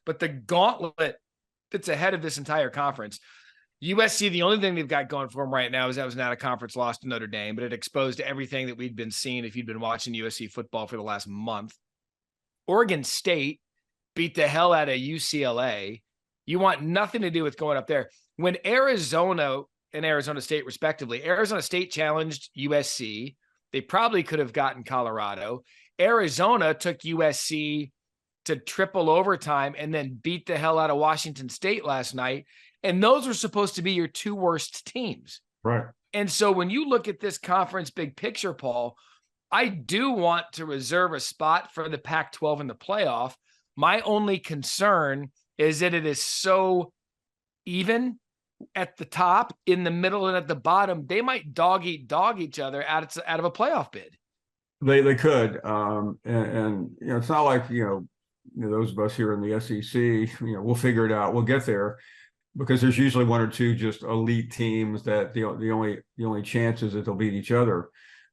But the gauntlet that's ahead of this entire conference, USC, the only thing they've got going for them right now is that was not a conference loss to Notre Dame, but it exposed everything that we'd been seeing if you'd been watching USC football for the last month. Oregon State beat the hell out of UCLA. You want nothing to do with going up there. When Arizona and Arizona State, respectively, Arizona State challenged USC, they probably could have gotten Colorado. Arizona took USC to triple overtime and then beat the hell out of Washington State last night. And those were supposed to be your two worst teams. Right. And so when you look at this conference big picture, Paul, I do want to reserve a spot for the Pac-12 in the playoff. My only concern is that it is so even at the top, in the middle, and at the bottom. They might dog each other out of a playoff bid. They could. And it's not like, those of us here in the SEC, we'll figure it out. We'll get there. Because there's usually one or two just elite teams that the only chance is that they'll beat each other,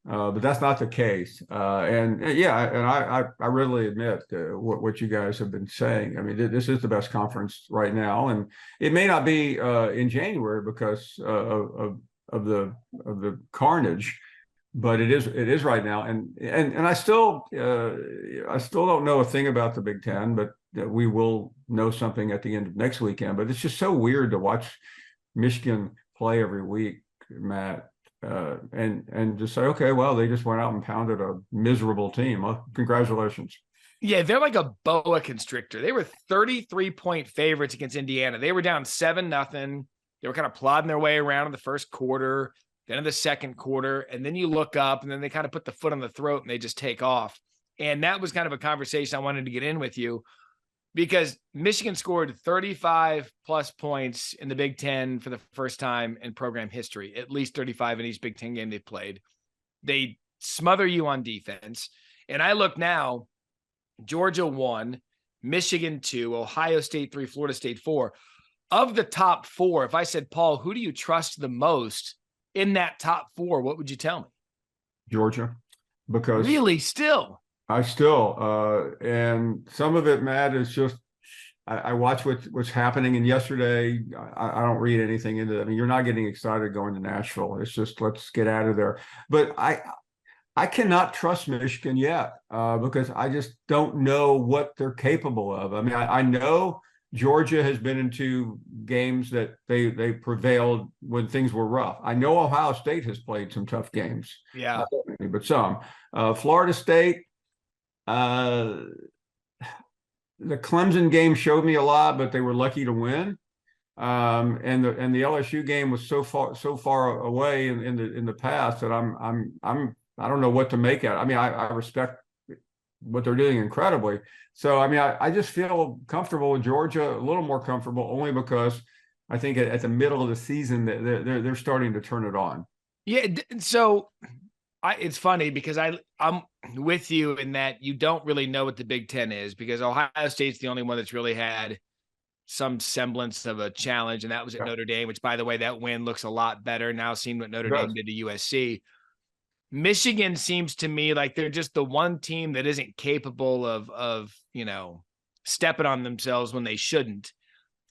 but that's not the case. I readily admit what you guys have been saying. I mean, this is the best conference right now, and it may not be in January because of the carnage, but it is right now. And I still don't know a thing about the Big Ten, but we will know something at the end of next weekend. But it's just so weird to watch Michigan play every week, Matt, and just say, okay, well, they just went out and pounded a miserable team. Well, congratulations. Yeah, they're like a boa constrictor. They were 33-point favorites against Indiana. They were down 7-0. They were kind of plodding their way around in the first quarter, then in the second quarter, and then you look up, and then they kind of put the foot on the throat, and they just take off. And that was kind of a conversation I wanted to get in with you, because Michigan scored 35-plus points in the Big Ten for the first time in program history, at least 35 in each Big Ten game they played. They smother you on defense. And I look now, Georgia 1, Michigan 2, Ohio State 3, Florida State 4. Of the top 4, if I said, Paul, who do you trust the most in that top 4, what would you tell me? Georgia. Because really, still? And some of it, Matt, is just I watch what's happening. And yesterday, I don't read anything into it. I mean, you're not getting excited going to Nashville. It's just, let's get out of there. But I cannot trust Michigan yet because I just don't know what they're capable of. I mean, I know Georgia has been into games that they prevailed when things were rough. I know Ohio State has played some tough games. Yeah. Not many, but some. Florida State, the Clemson game showed me a lot, but they were lucky to win. And the LSU game was so far away in the past that I don't know what to make out. I mean, I respect what they're doing incredibly. So I mean, I just feel comfortable with Georgia, a little more comfortable, only because I think at the middle of the season they're starting to turn it on. Yeah. So it's funny because I'm with you in that you don't really know what the Big Ten is, because Ohio State's the only one that's really had some semblance of a challenge, and that was at Notre Dame, which, by the way, that win looks a lot better now, seeing what Notre Dame did to USC. Michigan seems to me like they're just the one team that isn't capable of stepping on themselves when they shouldn't.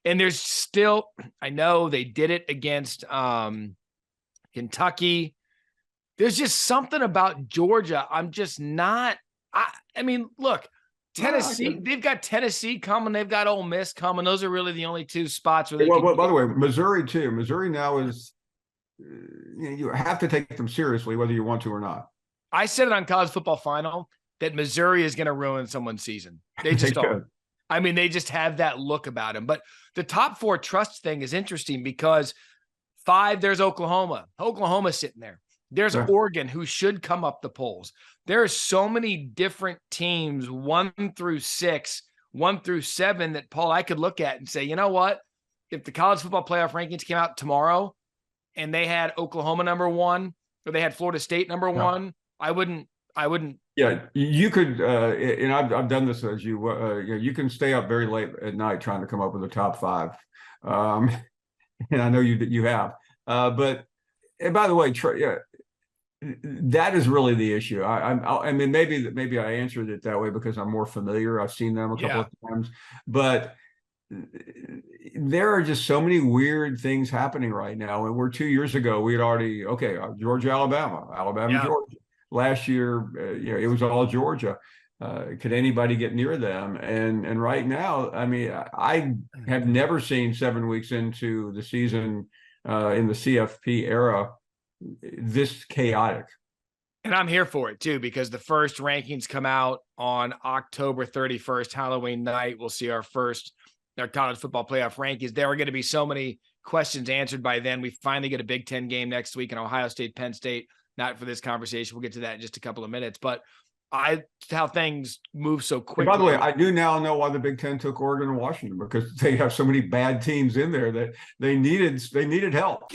And there's still, I know they did it against Kentucky. There's just something about Georgia. I'm just not. I mean, look, Tennessee. They've got Tennessee coming. They've got Ole Miss coming. Those are really the only two spots where they. Well, by the way, Missouri too. Missouri now is. You have to take them seriously, whether you want to or not. I said it on College Football Final that Missouri is going to ruin someone's season. They just don't. I mean, they just have that look about them. But the top 4 trust thing is interesting because 5, there's Oklahoma. Oklahoma's sitting there. There's Oregon, who should come up the polls. There are so many different teams, 1 through 6, 1 through 7, that, Paul, I could look at and say, you know what? If the college football playoff rankings came out tomorrow and they had Oklahoma number 1 or they had Florida State number 1, I wouldn't. Yeah, you could, and I've done this as you can stay up very late at night trying to come up with a top 5. And I know you have. But, and by the way, that is really the issue. I mean, maybe I answered it that way because I'm more familiar. I've seen them a couple of times, but there are just so many weird things happening right now. And we're 2 years ago, we had already, okay, Georgia, Alabama, Yeah. Georgia. Last year, it was all Georgia. Could anybody get near them? And right now, I mean, I have never seen 7 weeks into the season in the CFP era this chaotic. And I'm here for it too, because the first rankings come out on October 31st, Halloween night. We'll see our college football playoff rankings. There are going to be so many questions answered by then. We finally get a Big Ten game next week in Ohio State, Penn State. Not for this conversation. We'll get to that in just a couple of minutes. But how things move so quickly. And by the way, I do now know why the Big Ten took Oregon and Washington, because they have so many bad teams in there that they needed help.